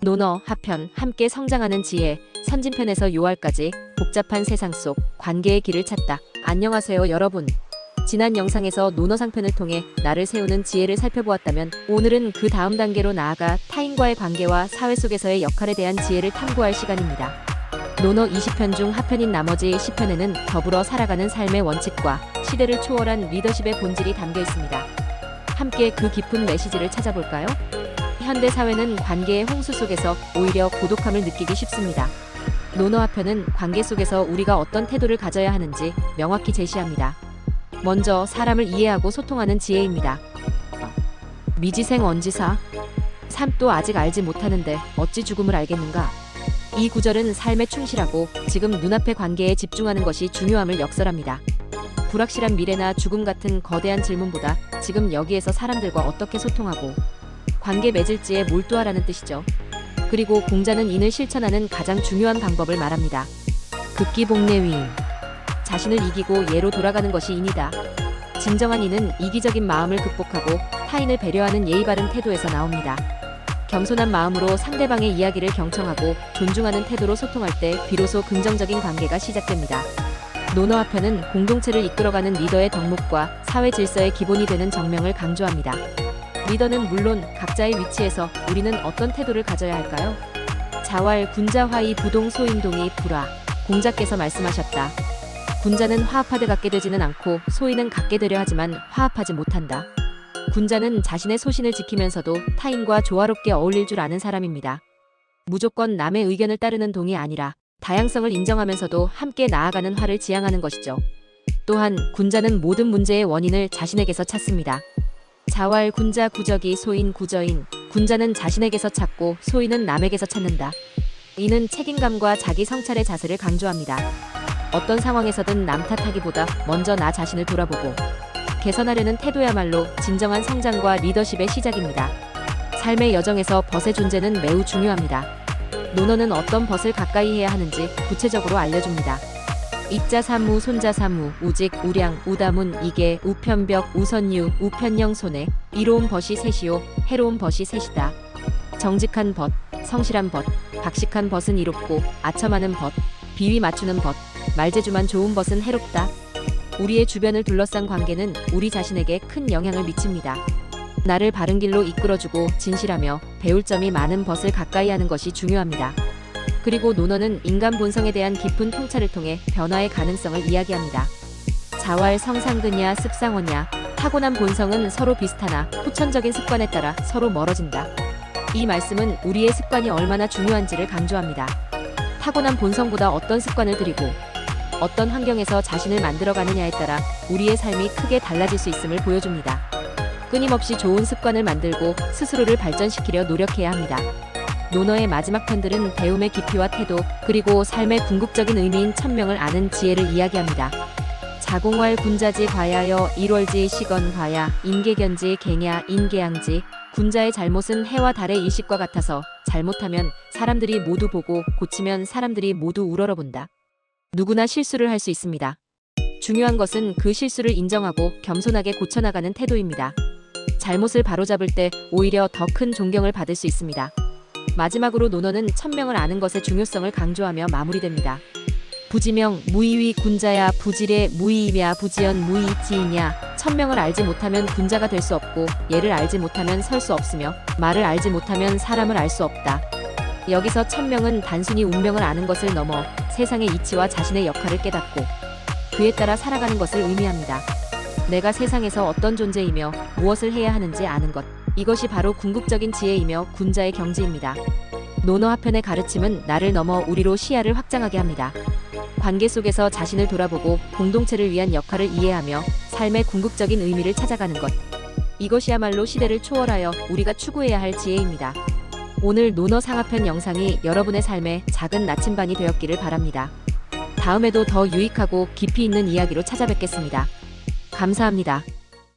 논어, 하편, 함께 성장하는 지혜, 선진편에서 요할까지 복잡한 세상 속 관계의 길을 찾다. 안녕하세요 여러분. 지난 영상에서 논어 상편을 통해 나를 세우는 지혜를 살펴보았다면 오늘은 그 다음 단계로 나아가 타인과의 관계와 사회 속에서의 역할에 대한 지혜를 탐구할 시간입니다. 논어 20편 중 하편인 나머지 10편에는 더불어 살아가는 삶의 원칙과 시대를 초월한 리더십의 본질이 담겨 있습니다. 함께 그 깊은 메시지를 찾아볼까요? 현대 사회는 관계의 홍수 속에서 오히려 고독함을 느끼기 쉽습니다. 논어 하편은 관계 속에서 우리가 어떤 태도를 가져야 하는지 명확히 제시합니다. 먼저 사람을 이해하고 소통하는 지혜입니다. 미지생 언지사? 삶도 아직 알지 못하는데 어찌 죽음을 알겠는가? 이 구절은 삶에 충실하고 지금 눈앞의 관계에 집중하는 것이 중요함을 역설합니다. 불확실한 미래나 죽음 같은 거대한 질문보다 지금 여기에서 사람들과 어떻게 소통하고 관계 맺을지에 몰두하라는 뜻이죠. 그리고 공자는 인을 실천하는 가장 중요한 방법을 말합니다. 극기복례위임. 자신을 이기고 예로 돌아가는 것이 인이다. 진정한 인은 이기적인 마음을 극복하고 타인을 배려하는 예의 바른 태도에서 나옵니다. 겸손한 마음으로 상대방의 이야기를 경청하고 존중하는 태도로 소통할 때 비로소 긍정적인 관계가 시작됩니다. 논어 하편은 공동체를 이끌어가는 리더의 덕목과 사회 질서의 기본이 되는 정명을 강조합니다. 리더는 물론 각자의 위치에서 우리는 어떤 태도를 가져야 할까요? 자왈 군자화이 부동 소인동이 불화. 공자께서 말씀하셨다. 군자는 화합하되 갖게 되지는 않고 소인은 갖게 되려 하지만 화합하지 못한다. 군자는 자신의 소신을 지키면서도 타인과 조화롭게 어울릴 줄 아는 사람입니다. 무조건 남의 의견을 따르는 동이 아니라 다양성을 인정하면서도 함께 나아가는 화를 지향하는 것이죠. 또한 군자는 모든 문제의 원인을 자신에게서 찾습니다. 자왈 군자 구적이 소인 구저인. 군자는 자신에게서 찾고 소인은 남에게서 찾는다. 이는 책임감과 자기 성찰의 자세를 강조합니다. 어떤 상황에서든 남 탓하기보다 먼저 나 자신을 돌아보고 개선하려는 태도야말로 진정한 성장과 리더십의 시작입니다. 삶의 여정에서 벗의 존재는 매우 중요합니다. 논어는 어떤 벗을 가까이 해야 하는지 구체적으로 알려줍니다. 입자사무, 손자사무, 우직, 우량, 우다문, 이계, 우편벽, 우선유, 우편령, 손해. 이로운 벗이 셋이요, 해로운 벗이 셋이다. 정직한 벗, 성실한 벗, 박식한 벗은 이롭고 아첨하는 벗, 비위 맞추는 벗, 말재주만 좋은 벗은 해롭다. 우리의 주변을 둘러싼 관계는 우리 자신에게 큰 영향을 미칩니다. 나를 바른 길로 이끌어주고 진실하며 배울 점이 많은 벗을 가까이 하는 것이 중요합니다. 그리고 논어는 인간 본성에 대한 깊은 통찰을 통해 변화의 가능성을 이야기합니다. 자왈 성상근이야 습상원이야. 타고난 본성은 서로 비슷하나 후천적인 습관에 따라 서로 멀어진다. 이 말씀은 우리의 습관이 얼마나 중요한지를 강조합니다. 타고난 본성보다 어떤 습관을 들이고 어떤 환경에서 자신을 만들어가느냐에 따라 우리의 삶이 크게 달라질 수 있음을 보여줍니다. 끊임없이 좋은 습관을 만들고 스스로를 발전시키려 노력해야 합니다. 논어의 마지막 편들은 배움의 깊이와 태도, 그리고 삶의 궁극적인 의미인 천명을 아는 지혜를 이야기합니다. 자공활 군자지 과야여 일월지 시건 과야 인계견지 갱야 인계양지. 군자의 잘못은 해와 달의 일식과 같아서 잘못하면 사람들이 모두 보고 고치면 사람들이 모두 우러러본다. 누구나 실수를 할 수 있습니다. 중요한 것은 그 실수를 인정하고 겸손하게 고쳐나가는 태도입니다. 잘못을 바로잡을 때 오히려 더 큰 존경을 받을 수 있습니다. 마지막으로 논어는 천명을 아는 것의 중요성을 강조하며 마무리됩니다. 부지명 무이위 군자야 부지례 무이이랴 부지연 무이이지이냐. 천명을 알지 못하면 군자가 될 수 없고 예를 알지 못하면 설 수 없으며 말을 알지 못하면 사람을 알 수 없다. 여기서 천명은 단순히 운명을 아는 것을 넘어 세상의 이치와 자신의 역할을 깨닫고 그에 따라 살아가는 것을 의미합니다. 내가 세상에서 어떤 존재이며 무엇을 해야 하는지 아는 것. 이것이 바로 궁극적인 지혜이며 군자의 경지입니다. 논어 하편의 가르침은 나를 넘어 우리로 시야를 확장하게 합니다. 관계 속에서 자신을 돌아보고 공동체를 위한 역할을 이해하며 삶의 궁극적인 의미를 찾아가는 것. 이것이야말로 시대를 초월하여 우리가 추구해야 할 지혜입니다. 오늘 논어 상하편 영상이 여러분의 삶에 작은 나침반이 되었기를 바랍니다. 다음에도 더 유익하고 깊이 있는 이야기로 찾아뵙겠습니다. 감사합니다.